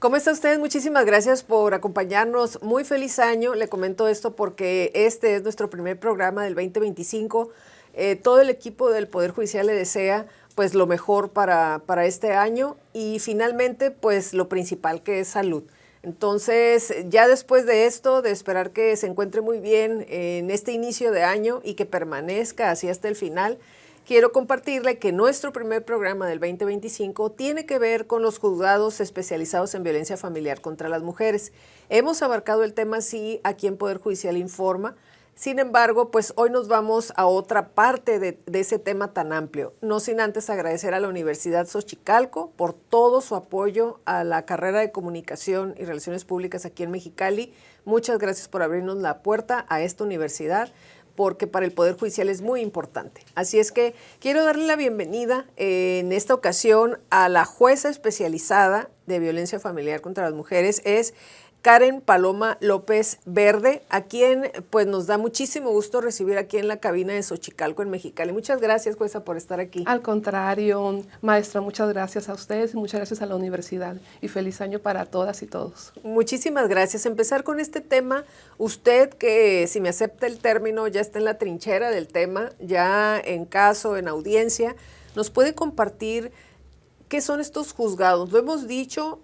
¿Cómo está usted? Muchísimas gracias por acompañarnos. Muy feliz año. Le comento esto porque este es nuestro primer programa del 2025. Todo el equipo del Poder Judicial le desea pues lo mejor para este año y finalmente pues lo principal que es salud. Entonces, ya después de esto, de esperar que se encuentre muy bien en este inicio de año y que permanezca así hasta el final, quiero compartirle que nuestro primer programa del 2025 tiene que ver con los juzgados especializados en violencia familiar contra las mujeres. Hemos abarcado el tema sí aquí en Poder Judicial Informa. Sin embargo, pues hoy nos vamos a otra parte de ese tema tan amplio. No sin antes agradecer a la Universidad Xochicalco por todo su apoyo a la carrera de Comunicación y Relaciones Públicas aquí en Mexicali. Muchas gracias por abrirnos la puerta a esta universidad, porque para el Poder Judicial es muy importante. Así es que quiero darle la bienvenida en esta ocasión a la jueza especializada de violencia familiar contra las mujeres, es Karen Paloma López Verde, a quien pues nos da muchísimo gusto recibir aquí en la cabina de Xochicalco en Mexicali. Muchas gracias, jueza, por estar aquí. Al contrario, maestra, muchas gracias a ustedes y muchas gracias a la universidad y feliz año para todas y todos. Muchísimas gracias. Empezar con este tema, usted que si me acepta el término ya está en la trinchera del tema, ya en caso, en audiencia, ¿nos puede compartir qué son estos juzgados? Lo hemos dicho,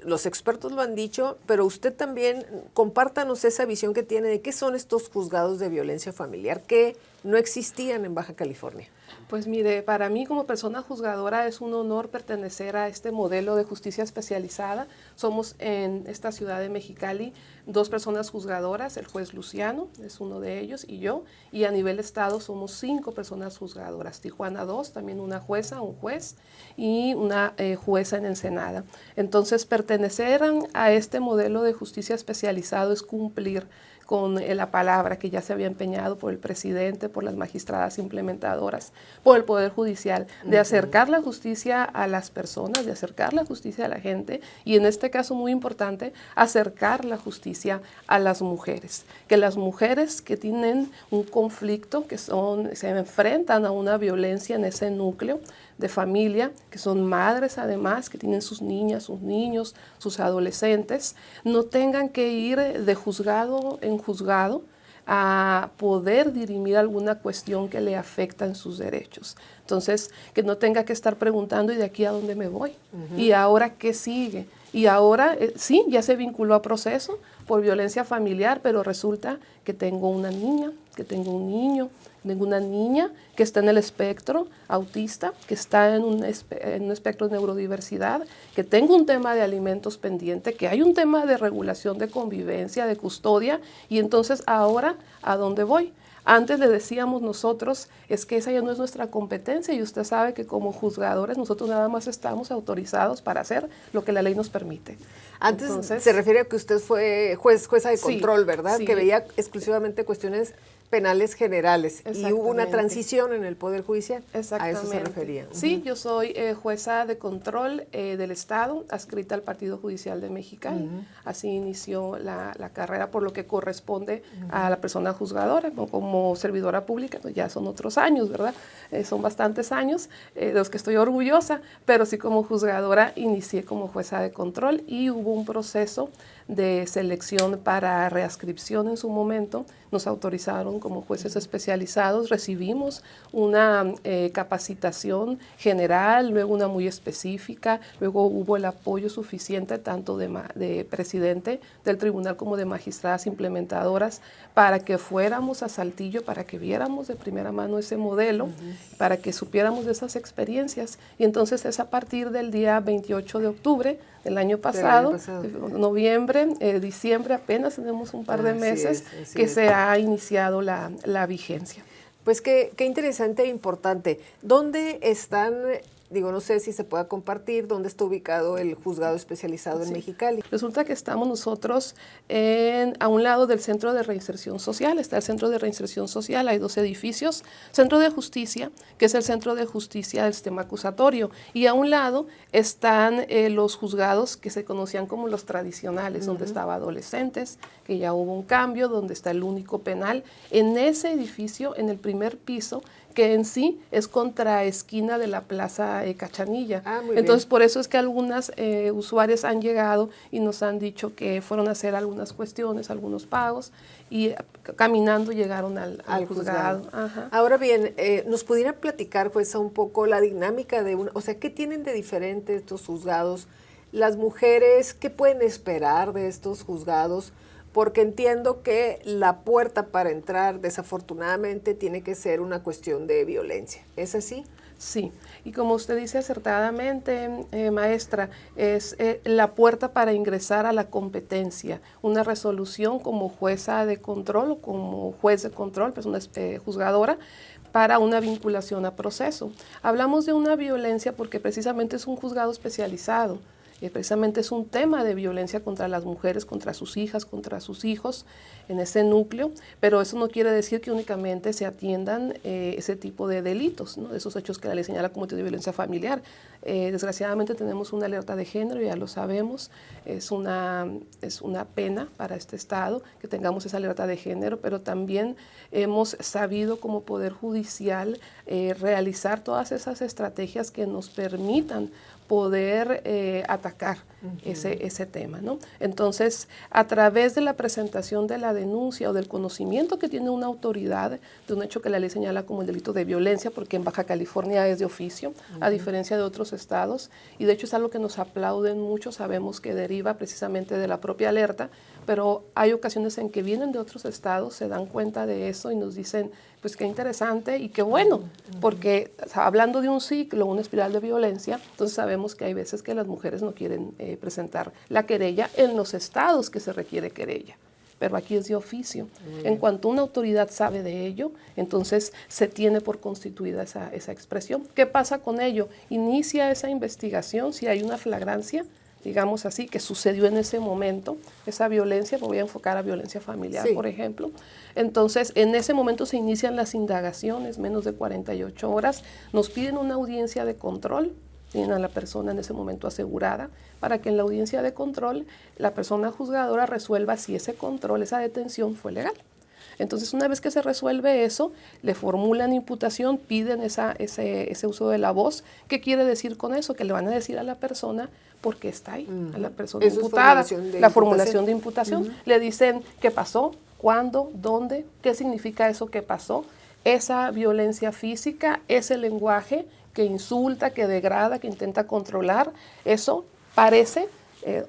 los expertos lo han dicho, pero usted también compártanos esa visión que tiene de qué son estos juzgados de violencia familiar que no existían en Baja California. Pues mire, para mí como persona juzgadora es un honor pertenecer a este modelo de justicia especializada. Somos en esta ciudad de Mexicali 2 personas juzgadoras, el juez Luciano es uno de ellos y yo, y a nivel estado somos 5 personas juzgadoras. Tijuana 2, también una jueza, un juez y una jueza en Ensenada. Entonces pertenecer a este modelo de justicia especializado es cumplir con la palabra que ya se había empeñado por el presidente, por las magistradas implementadoras, por el Poder Judicial, de acercar la justicia a las personas, de acercar la justicia a la gente y en este caso muy importante, acercar la justicia a las mujeres. Que las mujeres que tienen un conflicto, que se enfrentan a una violencia en ese núcleo de familia, que son madres además, que tienen sus niñas, sus niños, sus adolescentes, no tengan que ir de juzgado en juzgado a poder dirimir alguna cuestión que le afecta en sus derechos. Entonces, que no tenga que estar preguntando, ¿y de aquí a dónde me voy? ¿Y ahora qué sigue? Y ahora, sí, ya se vinculó a proceso por violencia familiar, pero resulta que tengo una niña, que tengo un niño, tengo una niña que está en el espectro autista, que está en un espectro de neurodiversidad, que tengo un tema de alimentos pendiente, que hay un tema de regulación de convivencia, de custodia, y entonces ahora, ¿a dónde voy? Antes le decíamos nosotros, es que esa ya no es nuestra competencia y usted sabe que como juzgadores nosotros nada más estamos autorizados para hacer lo que la ley nos permite. Antes entonces, se refiere a que usted fue jueza de control, sí, ¿verdad? Sí. Que veía exclusivamente cuestiones penales generales y hubo una transición en el Poder Judicial. Exactamente. A eso se refería. Sí, yo soy jueza de control del Estado, adscrita al Partido Judicial de Mexicali. Así inició la carrera por lo que corresponde a la persona juzgadora. Como servidora pública, pues ya son otros años, ¿verdad? Son bastantes años de los que estoy orgullosa, pero sí como juzgadora inicié como jueza de control y hubo un proceso de selección para readscripción en su momento. Nos autorizaron como jueces especializados, recibimos una capacitación general, luego una muy específica, luego hubo el apoyo suficiente tanto de presidente del tribunal como de magistradas implementadoras para que fuéramos a Saltillo, para que viéramos de primera mano ese modelo, para que supiéramos de esas experiencias. Y entonces es a partir del día 28 de octubre del año pasado, noviembre, diciembre, apenas tenemos un par de meses que se ha iniciado la vigencia. Pues qué interesante e importante. ¿Dónde están, digo, no sé si se pueda compartir, dónde está ubicado el juzgado especializado en Mexicali? Resulta que estamos nosotros a un lado del Centro de Reinserción Social, está el Centro de Reinserción Social, hay 2 edificios, Centro de Justicia, que es el Centro de Justicia del Sistema Acusatorio, y a un lado están los juzgados que se conocían como los tradicionales, donde estaba adolescentes, que ya hubo un cambio, donde está el único penal. En ese edificio, en el primer piso, que en sí es contraesquina de la Plaza esta cachanilla. Muy Entonces, bien. por eso es que algunas usuarias han llegado y nos han dicho que fueron a hacer algunas cuestiones, algunos pagos, y caminando llegaron al juzgado. Ajá. Ahora bien, ¿nos pudiera platicar, jueza, un poco la dinámica de o sea, qué tienen de diferente estos juzgados? Las mujeres, ¿qué pueden esperar de estos juzgados? Porque entiendo que la puerta para entrar, desafortunadamente, tiene que ser una cuestión de violencia. ¿Es así? Sí, y como usted dice acertadamente, maestra, es la puerta para ingresar a la competencia, una resolución como jueza de control o como juez de control, persona juzgadora, para una vinculación a proceso. Hablamos de una violencia porque precisamente es un juzgado especializado. Precisamente es un tema de violencia contra las mujeres, contra sus hijas, contra sus hijos, en ese núcleo, pero eso no quiere decir que únicamente se atiendan ese tipo de delitos, ¿no? Esos hechos que la ley señala como de violencia familiar. Desgraciadamente tenemos una alerta de género, ya lo sabemos, es una pena para este Estado que tengamos esa alerta de género, pero también hemos sabido como Poder Judicial realizar todas esas estrategias que nos permitan poder atacar ese tema, ¿no? Entonces, a través de la presentación de la denuncia o del conocimiento que tiene una autoridad de un hecho que la ley señala como el delito de violencia, porque en Baja California es de oficio, a diferencia de otros estados, y de hecho es algo que nos aplauden mucho, sabemos que deriva precisamente de la propia alerta, pero hay ocasiones en que vienen de otros estados, se dan cuenta de eso y nos dicen, pues qué interesante y qué bueno, porque hablando de un ciclo, una espiral de violencia, entonces sabemos que hay veces que las mujeres no quieren presentar la querella en los estados que se requiere querella, pero aquí es de oficio. En cuanto una autoridad sabe de ello, entonces se tiene por constituida esa expresión. ¿Qué pasa con ello? Inicia esa investigación, si hay una flagrancia, digamos así, que sucedió en ese momento, esa violencia, me voy a enfocar a violencia familiar, por ejemplo. Entonces, en ese momento se inician las indagaciones, menos de 48 horas, nos piden una audiencia de control, tienen a la persona en ese momento asegurada, para que en la audiencia de control la persona juzgadora resuelva si ese control, esa detención fue legal. Entonces, una vez que se resuelve eso, le formulan imputación, piden ese uso de la voz. ¿Qué quiere decir con eso? Que le van a decir a la persona por qué está ahí, a la persona imputada. La formulación de imputación. Le dicen qué pasó, cuándo, dónde, qué significa eso que pasó, esa violencia física, ese lenguaje que insulta, que degrada, que intenta controlar, eso parece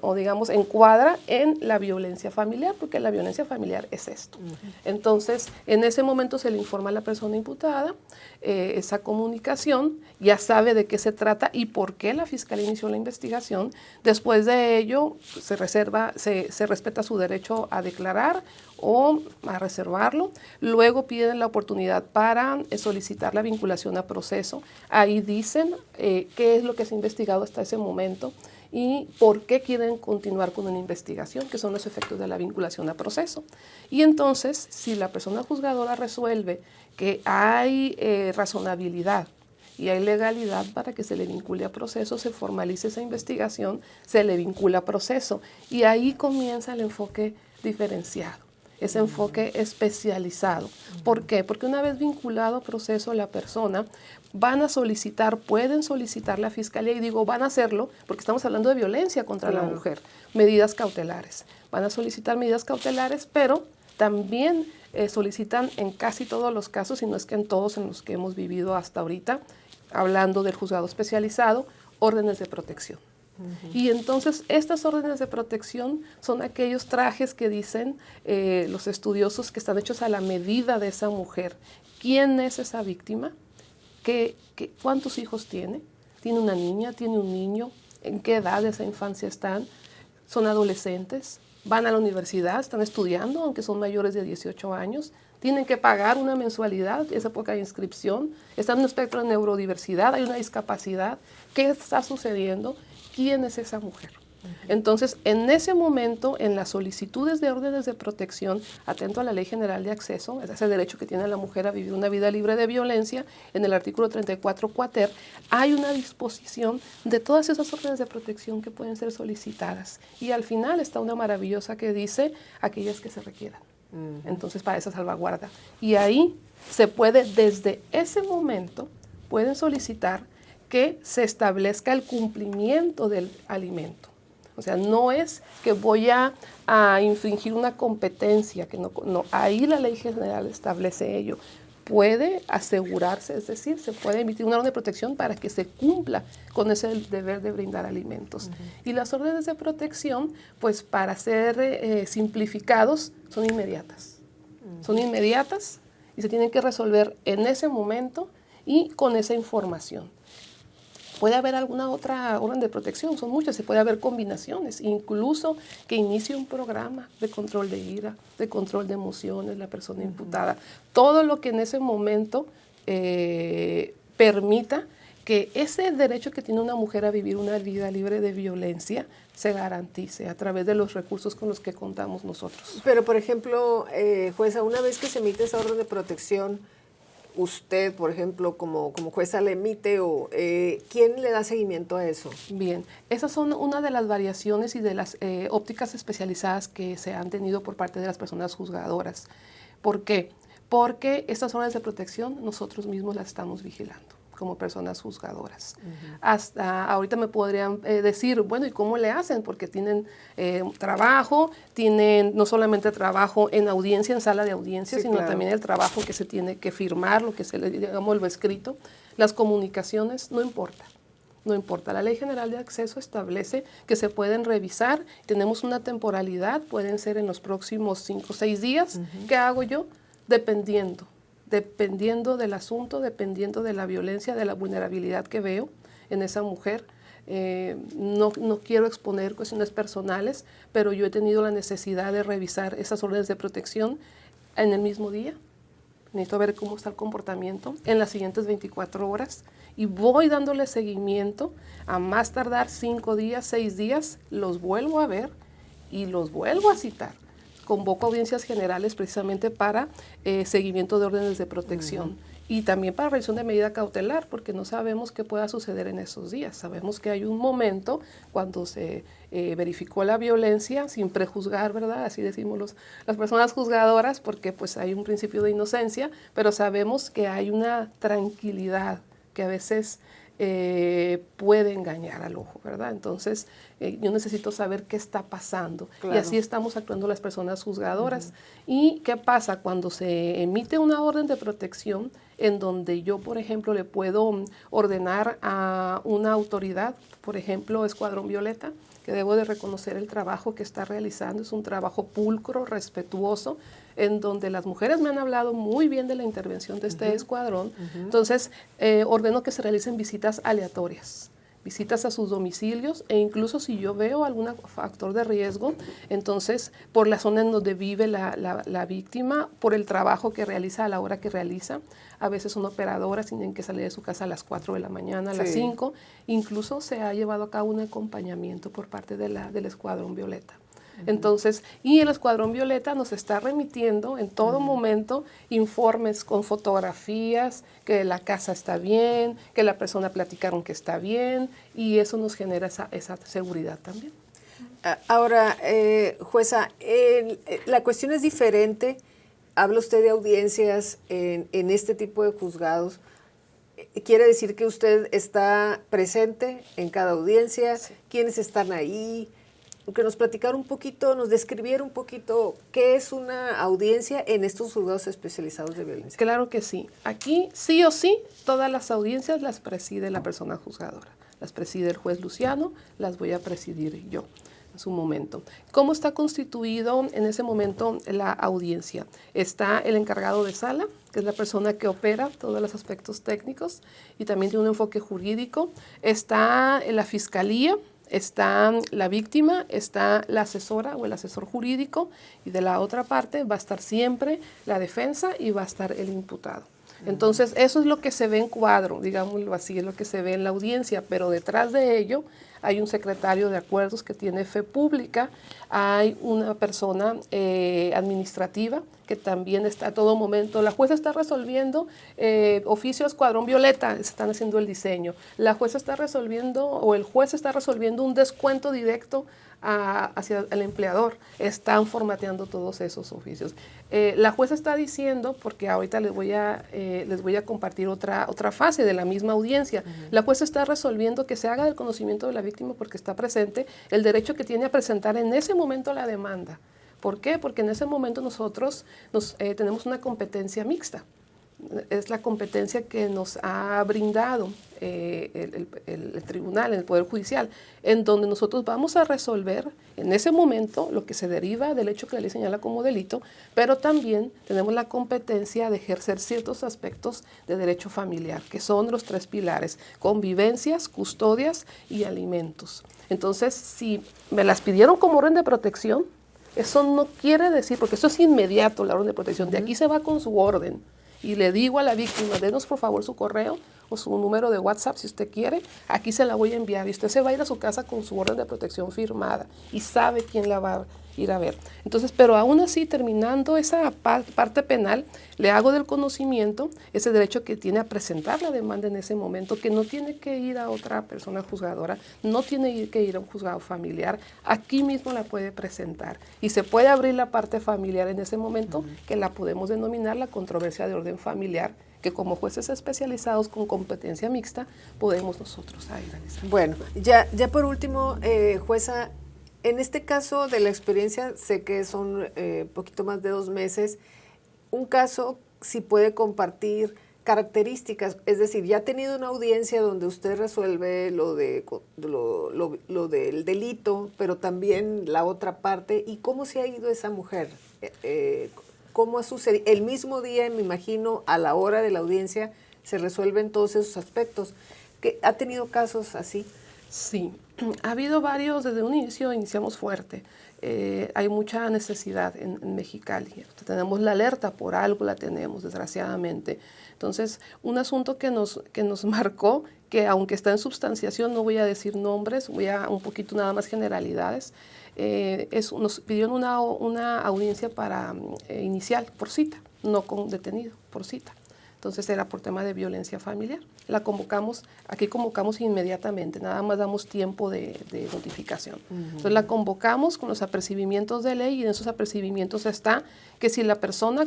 o digamos encuadra en la violencia familiar, porque la violencia familiar es esto. Entonces, en ese momento se le informa a la persona imputada, esa comunicación, ya sabe de qué se trata y por qué la Fiscalía inició la investigación. Después de ello, se respeta su derecho a declarar o a reservarlo. Luego piden la oportunidad para solicitar la vinculación a proceso. Ahí dicen qué es lo que se ha investigado hasta ese momento y por qué quieren continuar con una investigación, que son los efectos de la vinculación a proceso. Y entonces, si la persona juzgadora resuelve que hay razonabilidad y hay legalidad para que se le vincule a proceso, se formalice esa investigación, se le vincula a proceso. Y ahí comienza el enfoque diferenciado, ese enfoque especializado. ¿Por qué? Porque una vez vinculado a proceso la persona, pueden solicitar la Fiscalía, y digo van a hacerlo porque estamos hablando de violencia contra la mujer, medidas cautelares. Van a solicitar medidas cautelares, pero también solicitan en casi todos los casos, si no es que en todos en los que hemos vivido hasta ahorita, hablando del juzgado especializado, órdenes de protección. Y entonces estas órdenes de protección son aquellos trajes que dicen los estudiosos que están hechos a la medida de esa mujer. ¿Quién es esa víctima? ¿Cuántos hijos tiene? ¿Tiene una niña? ¿Tiene un niño? ¿En qué edad de esa infancia están? ¿Son adolescentes? ¿Van a la universidad? ¿Están estudiando, aunque son mayores de 18 años? ¿Tienen que pagar una mensualidad? ¿Es época de inscripción? ¿Están en un espectro de neurodiversidad? ¿Hay una discapacidad? ¿Qué está sucediendo? ¿Quién es esa mujer? Entonces, en ese momento, en las solicitudes de órdenes de protección, atento a la Ley General de Acceso, es ese derecho que tiene la mujer a vivir una vida libre de violencia, en el artículo 34 cuater, hay una disposición de todas esas órdenes de protección que pueden ser solicitadas. Y al final está una maravillosa que dice aquellas que se requieran. Entonces, para esa salvaguarda. Y ahí se puede, desde ese momento, pueden solicitar que se establezca el cumplimiento del alimento. O sea, no es que voy a infringir una competencia, que no, ahí la ley general establece ello. Puede asegurarse, es decir, se puede emitir una orden de protección para que se cumpla con ese deber de brindar alimentos. Y las órdenes de protección, pues para ser simplificados, son inmediatas. Son inmediatas y se tienen que resolver en ese momento y con esa información. Puede haber alguna otra orden de protección, son muchas, se puede haber combinaciones, incluso que inicie un programa de control de ira, de control de emociones, la persona imputada, todo lo que en ese momento permita que ese derecho que tiene una mujer a vivir una vida libre de violencia se garantice a través de los recursos con los que contamos nosotros. Pero, por ejemplo, jueza, una vez que se emite esa orden de protección, usted, por ejemplo, como jueza la emite o ¿quién le da seguimiento a eso? Bien, esas son una de las variaciones y de las ópticas especializadas que se han tenido por parte de las personas juzgadoras. ¿Por qué? Porque estas órdenes de protección nosotros mismos las estamos vigilando como personas juzgadoras. Hasta ahorita me podrían decir, bueno, ¿y cómo le hacen? Porque tienen trabajo, tienen no solamente trabajo en audiencia, en sala de audiencia, sino también el trabajo que se tiene que firmar, lo que se le digamos lo escrito. Las comunicaciones, no importa. No importa, la Ley General de Acceso establece que se pueden revisar, tenemos una temporalidad, pueden ser en los próximos 5 o 6 días. ¿Qué hago yo? Dependiendo del asunto, dependiendo de la violencia, de la vulnerabilidad que veo en esa mujer. No quiero exponer cuestiones personales, pero yo he tenido la necesidad de revisar esas órdenes de protección en el mismo día. Necesito ver cómo está el comportamiento en las siguientes 24 horas y voy dándole seguimiento. A más tardar 5 días, 6 días, los vuelvo a ver y los vuelvo a citar. Convoco audiencias generales precisamente para seguimiento de órdenes de protección y también para revisión de medida cautelar, porque no sabemos qué pueda suceder en esos días. Sabemos que hay un momento cuando se verificó la violencia sin prejuzgar, ¿verdad? Así decimos las personas juzgadoras, porque pues hay un principio de inocencia, pero sabemos que hay una tranquilidad que a veces puede engañar al ojo, ¿verdad? Entonces, yo necesito saber qué está pasando. Claro. Y así estamos actuando las personas juzgadoras. ¿Y qué pasa cuando se emite una orden de protección en donde yo, por ejemplo, le puedo ordenar a una autoridad, por ejemplo, Escuadrón Violeta, que debo de reconocer el trabajo que está realizando, es un trabajo pulcro, respetuoso, en donde las mujeres me han hablado muy bien de la intervención de este escuadrón. Entonces, ordeno que se realicen visitas aleatorias, visitas a sus domicilios e incluso si yo veo algún factor de riesgo, entonces por la zona en donde vive la víctima, por el trabajo que realiza a la hora que realiza, a veces son operadoras, tienen que salir de su casa a las 4 de la mañana, a las 5, incluso se ha llevado a cabo un acompañamiento por parte del Escuadrón Violeta. Entonces, y el Escuadrón Violeta nos está remitiendo en todo momento informes con fotografías, que la casa está bien, que la persona platicaron que está bien, y eso nos genera esa seguridad también. Ahora, jueza, la cuestión es diferente. Habla usted de audiencias en este tipo de juzgados. ¿Quiere decir que usted está presente en cada audiencia? Sí. ¿Quiénes están ahí? Que nos platicara un poquito, nos describiera un poquito qué es una audiencia en estos juzgados especializados de violencia. Claro que sí. Aquí, sí o sí, todas las audiencias las preside la persona juzgadora. Las preside el juez Luciano, las voy a presidir yo en su momento. ¿Cómo está constituido en ese momento la audiencia? Está el encargado de sala, que es la persona que opera todos los aspectos técnicos y también tiene un enfoque jurídico. Está la fiscalía, está la víctima, está la asesora o el asesor jurídico y de la otra parte va a estar siempre la defensa y va a estar el imputado. Entonces, eso es lo que se ve en cuadro, digámoslo así, es lo que se ve en la audiencia, pero detrás de ello hay un secretario de acuerdos que tiene fe pública, hay una persona administrativa que también está a todo momento. La jueza está resolviendo oficio Escuadrón Violeta, están haciendo el diseño. La jueza está resolviendo o el juez está resolviendo un descuento directo hacia el empleador, están formateando todos esos oficios. La jueza está diciendo, porque ahorita les voy a compartir otra fase de la misma audiencia, la jueza está resolviendo que se haga del conocimiento de la víctima porque está presente el derecho que tiene a presentar en ese momento la demanda. ¿Por qué? Porque en ese momento nosotros tenemos una competencia mixta. Es la competencia que nos ha brindado el tribunal, el Poder Judicial, en donde nosotros vamos a resolver en ese momento lo que se deriva del hecho que la ley señala como delito, pero también tenemos la competencia de ejercer ciertos aspectos de derecho familiar, que son los 3 pilares: convivencias, custodias y alimentos. Entonces, si me las pidieron como orden de protección, eso no quiere decir, porque eso es inmediato, la orden de protección, de aquí se va con su orden. Y le digo a la víctima, denos por favor su correo o su número de WhatsApp si usted quiere, aquí se la voy a enviar y usted se va a ir a su casa con su orden de protección firmada y sabe quién la va a ir a ver. Entonces, pero aún así, terminando esa parte penal, le hago del conocimiento ese derecho que tiene a presentar la demanda en ese momento, que no tiene que ir a otra persona juzgadora, no tiene que ir a un juzgado familiar, aquí mismo la puede presentar y se puede abrir la parte familiar en ese momento, que la podemos denominar la controversia de orden familiar, que como jueces especializados con competencia mixta podemos nosotros ahí realizar. Bueno, ya por último, jueza, en este caso de la experiencia, sé que son poquito más de 2 meses, un caso si puede compartir características, es decir, ya ha tenido una audiencia donde usted resuelve lo del delito, pero también la otra parte, ¿y cómo se ha ido esa mujer? ¿Cómo ha sucedido? El mismo día, me imagino, a la hora de la audiencia, se resuelven todos esos aspectos. ¿Ha tenido casos así? Sí, ha habido varios, desde un inicio iniciamos fuerte. Hay mucha necesidad en Mexicali. Tenemos la alerta, por algo la tenemos, desgraciadamente. Entonces, un asunto que nos marcó, que aunque está en substanciación, no voy a decir nombres, voy a un poquito nada más generalidades, nos pidieron una audiencia para inicial, por cita, no con detenido, por cita. Entonces era por tema de violencia familiar. La convocamos, aquí convocamos inmediatamente, nada más damos tiempo de notificación. Entonces la convocamos con los apercibimientos de ley y en esos apercibimientos está que si la persona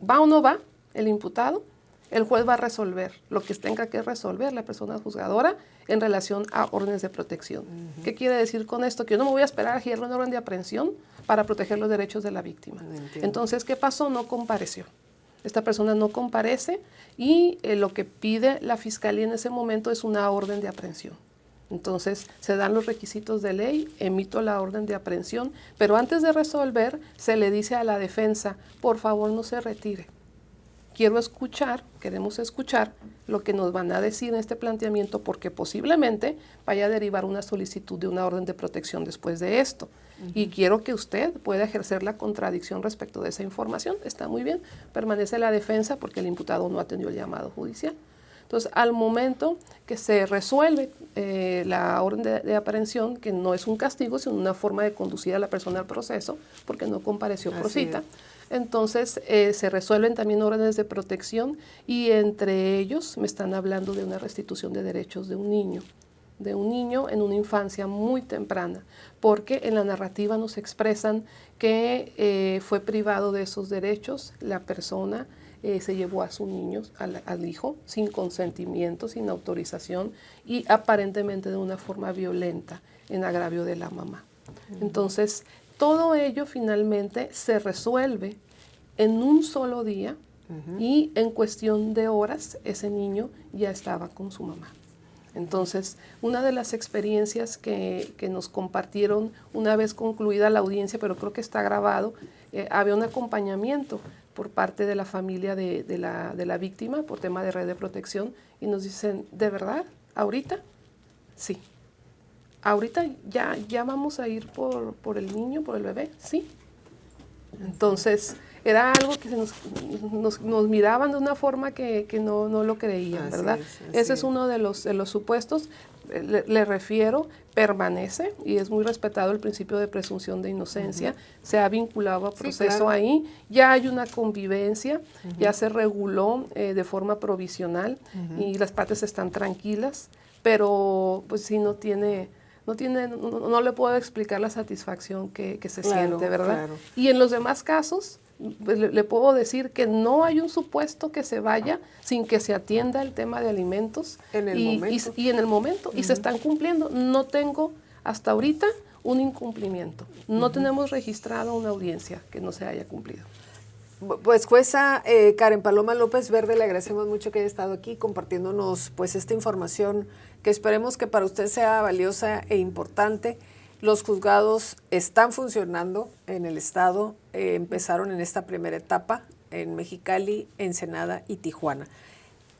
va o no va, el imputado, el juez va a resolver lo que tenga que resolver la persona juzgadora en relación a órdenes de protección. ¿Qué quiere decir con esto? Que yo no me voy a esperar a girar una orden de aprehensión para proteger los derechos de la víctima. Entonces, ¿qué pasó? No compareció. Esta persona no comparece y lo que pide la fiscalía en ese momento es una orden de aprehensión. Entonces se dan los requisitos de ley, emito la orden de aprehensión, pero antes de resolver se le dice a la defensa, por favor no se retire. Queremos escuchar lo que nos van a decir en este planteamiento porque posiblemente vaya a derivar una solicitud de una orden de protección después de esto. Y quiero que usted pueda ejercer la contradicción respecto de esa información. Está muy bien, permanece la defensa porque el imputado no atendió el llamado judicial. Entonces, al momento que se resuelve la orden de aprehensión, que no es un castigo, sino una forma de conducir a la persona al proceso, porque no compareció por cita, entonces se resuelven también órdenes de protección y entre ellos me están hablando de una restitución de derechos de un niño en una infancia muy temprana, porque en la narrativa nos expresan que fue privado de esos derechos la persona. Se llevó a su niño, al hijo, sin consentimiento, sin autorización y aparentemente de una forma violenta en agravio de la mamá. Entonces, todo ello finalmente se resuelve en un solo día y en cuestión de horas ese niño ya estaba con su mamá. Entonces, una de las experiencias que nos compartieron una vez concluida la audiencia, pero creo que está grabado, había un acompañamiento por parte de la familia de la víctima por tema de red de protección y nos dicen, ¿de verdad? ¿Ahorita? Sí. ¿Ahorita ya vamos a ir por el niño, por el bebé? Sí. Entonces, era algo que nos miraban de una forma que no lo creían, ¿verdad? Ese es uno de los supuestos. Le refiero, permanece y es muy respetado el principio de presunción de inocencia, se ha vinculado a proceso ahí, ya hay una convivencia, ya se reguló de forma provisional y las partes están tranquilas, pero pues sí no tiene no le puedo explicar la satisfacción que se siente, ¿verdad? Claro. Y en los demás casos, pues, le puedo decir que no hay un supuesto que se vaya sin que se atienda el tema de alimentos. En el momento. Y en el momento, y se están cumpliendo. No tengo hasta ahorita un incumplimiento. No tenemos registrado una audiencia que no se haya cumplido. Pues jueza Karen Paloma López Verde, le agradecemos mucho que haya estado aquí compartiéndonos pues esta información que esperemos que para usted sea valiosa e importante. Los juzgados están funcionando en el estado, empezaron en esta primera etapa en Mexicali, Ensenada y Tijuana.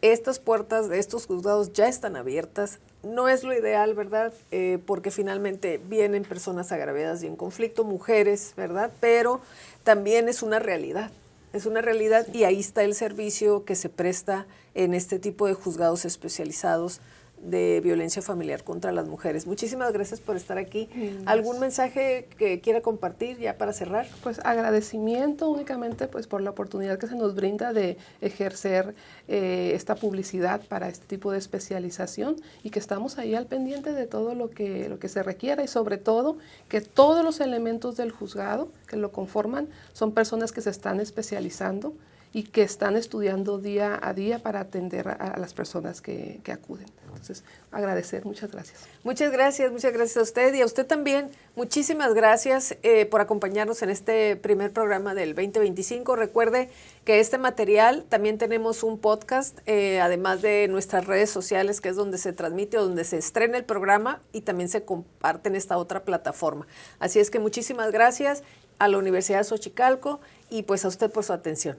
Estas puertas de estos juzgados ya están abiertas. No es lo ideal, ¿verdad? Porque finalmente vienen personas agraviadas y en conflicto, mujeres, ¿verdad? Pero también es una realidad. Es una realidad y ahí está el servicio que se presta en este tipo de juzgados especializados de violencia familiar contra las mujeres. Muchísimas gracias por estar aquí. ¿Algún mensaje que quiera compartir ya para cerrar? Pues agradecimiento únicamente pues por la oportunidad que se nos brinda de ejercer esta publicidad para este tipo de especialización y que estamos ahí al pendiente de todo lo que se requiera y sobre todo que todos los elementos del juzgado que lo conforman son personas que se están especializando y que están estudiando día a día para atender a las personas que acuden. Entonces, agradecer, muchas gracias. Muchas gracias a usted y a usted también. Muchísimas gracias por acompañarnos en este primer programa del 2025. Recuerde que este material también tenemos un podcast, además de nuestras redes sociales, que es donde se transmite o donde se estrena el programa y también se comparte en esta otra plataforma. Así es que muchísimas gracias a la Universidad de Xochicalco y pues a usted por su atención.